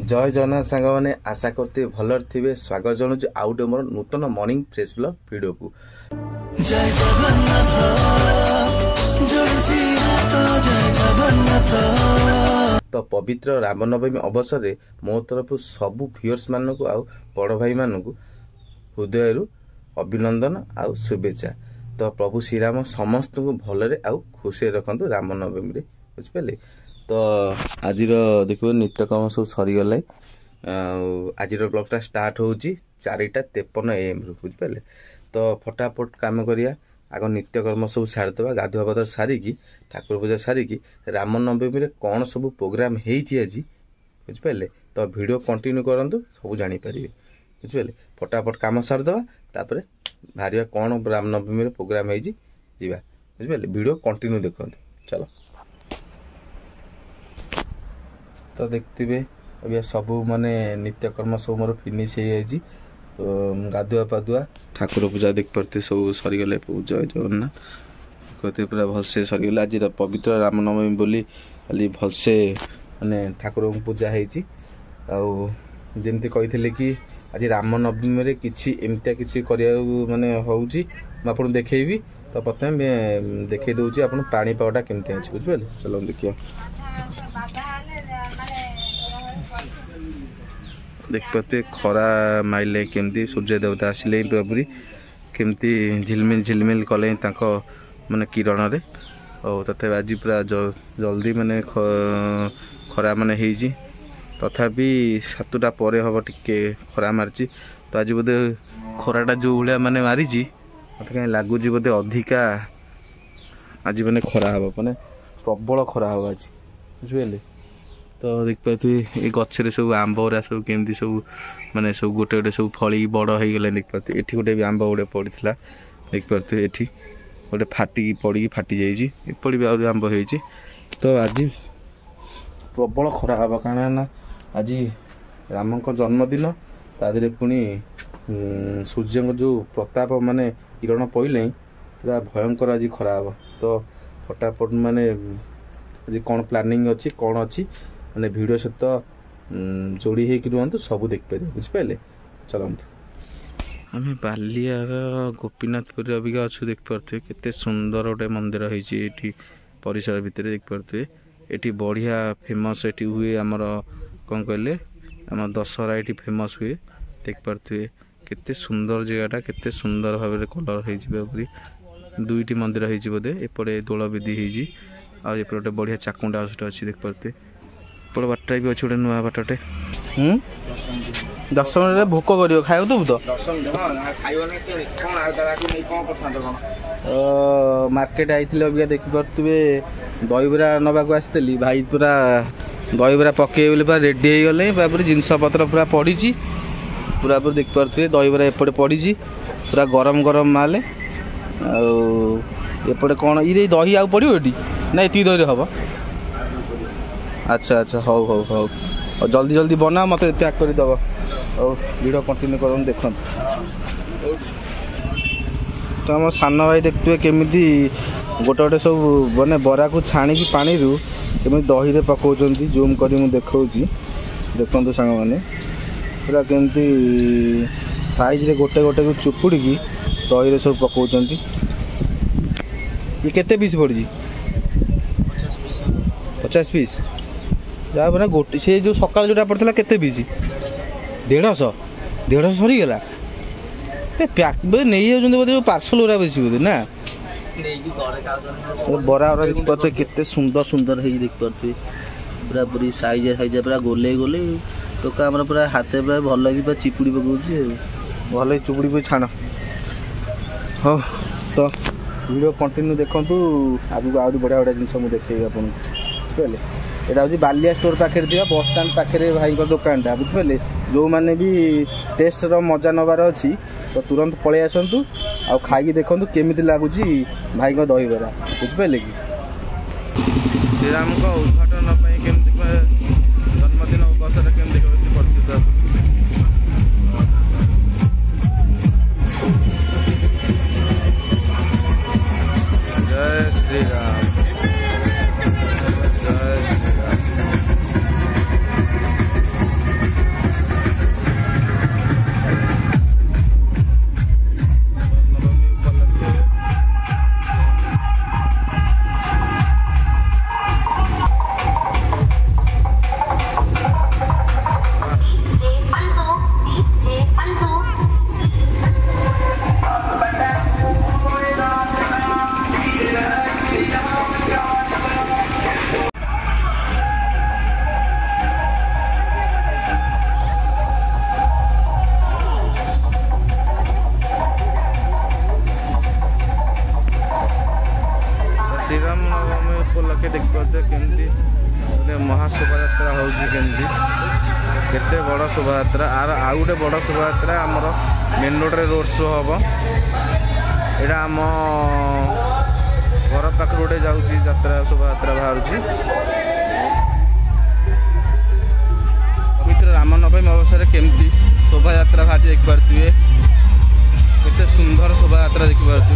जय जगन्नाथ सांग मैंने आशा करते भल थे स्वागत जनाऊँ आउ गए मोर नूतन मॉर्निंग फ्रेश ब्लॉग वीडियो को। जय जगन्नाथ तो पवित्र रामनवमी अवसर में मो तरफ सबू व्यूअर्स मानक आउ बड़ भाई मानक हृदय अभिनंदन आउ शुभेच्छा। तो प्रभु श्रीराम समस्त को भलरे आउ खुशी रखु रामनवमी रे बुझिपारे। तो आज देखो नित्यकर्म सब सरीगला आज ब्लॉगटा स्टार्ट हो 4:53 AM बुझिपारे। तो फटाफट काम करिया आग नित्यकर्म सब सारीदे गाधुआ पाधुआ सारिकी ठाकुर पूजा सारिकी रामनवमी रे कौन सब प्रोग्राम होईची आज बुझिपारे। तो वीडियो कंटिन्यू करंतु सब जानी पारिबे बुझिपारे। फटाफट काम सारीदे तापर भारिया कौन रामनवमी रे प्रोग्राम होईची जीवा बुझिपारे। वीडियो कंटिन्यू देखंतु चलो। तो देखते अभी सब माने नित्यकर्म सब मोर फिनिश हो जाए। तो गाधुआ पाधुआ ठाकुर पूजा देख पारे सब सरीगले। जय जगन्नाथ कहते पूरा भलसे सरीगला। आज पवित्र रामनवमी बोली खाली भलसे माने ठाकुर पूजा होती। आमती कही कि आज रामनवमी रे किछि एमतिया किछि करिया माने होउची म आपन देखैबी। तो प्रथम देखै दउची आपन पानी पावटा केमति अछि बुझबेले। चलो देखियो देख पाते खरा माइले केमती सूर्य देवता आसिले पूरापूरी केमती झिलमिल झिलमिल कले माने किरण रे। और तथा आज पूरा जल्दी माने खरा माने होईची तथापि 7टा परे हम टिके खरा मारची। तो आज बोधे खराटा जो भाया माने मारिची मत कहीं लगुच बोधे अधिका आज माने खरा हम माने प्रबल खरा हम आज बुझे। तो देख पाते ये गचरे सब आंब गुरा सब केमती सब माने सब गोटे गोटे सब फली बड़ हो गले। देख पाते एठी गोटे भी आंब गोटे पड़ता देख पाते एठी गोटे फाटी पड़ी फाटी जाइए एपड़ी भी आम हो। तो आज प्रबल खरा हम कारण आज राम जन्मदिन तादे पुणी सूर्य जो प्रताप माने किरण पड़े पूरा भयंकर आज खरा हम। तो फटाफट माने आज कौन प्लानिंग अच्छी कौन अच्छी माने वीडियो सहित जोड़ी होकर रुहतु सब देखिपारे बुझिपारे। चलतु आम बालियार गोपीनाथपुर अबिका अच्छु देख पारे केते सुंदर गोटे मंदिर होती परिसर भितर देख पारे। ये बढ़िया फेमस ये हुए आमर कौन कहले आम दशहरा ये फेमस हुए देख पारे। केते सुंदर जगहटा केते सुंदर भाव में कलर होती दुईटी मंदिर होती बोधे एपटे दोल बेदी होती आउटे बढ़िया चाकुंडा अच्छी देख पारे। एपटे बाटा भी अच्छे गोटे नुआ बाटे 10 मिनट भोक कर खाऊ दबु तो मार्केट आई अबिका देखिपे दहीबरा नवाक आसती भाई पूरा दहीबरा पकई बोले पूरा रेडी हो गले जिनस पत्र पूरा पड़ी पूरा पूरा देखिपे दहीबरा एपटे पड़ी पूरा गरम गरम माल एपटे कौन ये दही आउ पड़ो ये ना ये दही हम। अच्छा अच्छा हौ हौ हौ और जल्दी जल्दी बना मत पैक करदे और वीडियो कंटिन्यू कर देख। तो आम सान भाई देखते केमी गोटे गोटे सब माने बरा को छाणी पानी केमी दही रे पकाउछन जूम करी मु देखौची देखंतु सांग माने पूरा केमती साइज रे गोटे गोटे को चुपुड़ी की दही रे सब पकाउछन। ये केते पीस पड़ी 50 पीस जा बना गोटे से जो सकाल जोटा पड़ता केते पीस 150 सरीगला पैक नहीं बोधे पार्सल गुरा बेसी बोधे ना बरा देख पाते केते सुंदर सुंदर है देख पाते पूरा पूरी साइज साइज पूरा गोले गोले तो पूरा हाथ पूरा भल लगी पूरा चिपुड़ी पकाउची भल चिपुड़ी पे छाण। हाँ तो वीडियो कंटिन्यू देखंतु आगु आउरी बढ़िया बढ़िया जिनस मुझे देखिए आपन बुझे। यहाँ हूँ बालिया स्टोर पाखे बस स्टाण पाखे भाई दुकानटा बुझे। जो मैंने भी टेस्ट मजा नबार अच्छी तो तुरंत पलि आसतु आ खाई देखु केमी लगुच भाई दहीबरा बुझिपारे कि श्रीराम उद्घाटन जन्मदिन अवसर केमती परिचित। जय श्रीराम जय श्रीराम। उपलक्षे देखिए केमती गोटे महाशोभा होची केमती केते बड़ शोभा आर आउ गोटे बड़ शोभा आमर मेन रोड रे रोड शो हम यहाँ आम घर पाख गोटे जाऊँगी यात्रा शोभा बाहर पवित्र रामनवमी अवसर केमती शोभा यात्रा बाहर देख पारे केते सुंदर शोभा यात्रा देख पारे।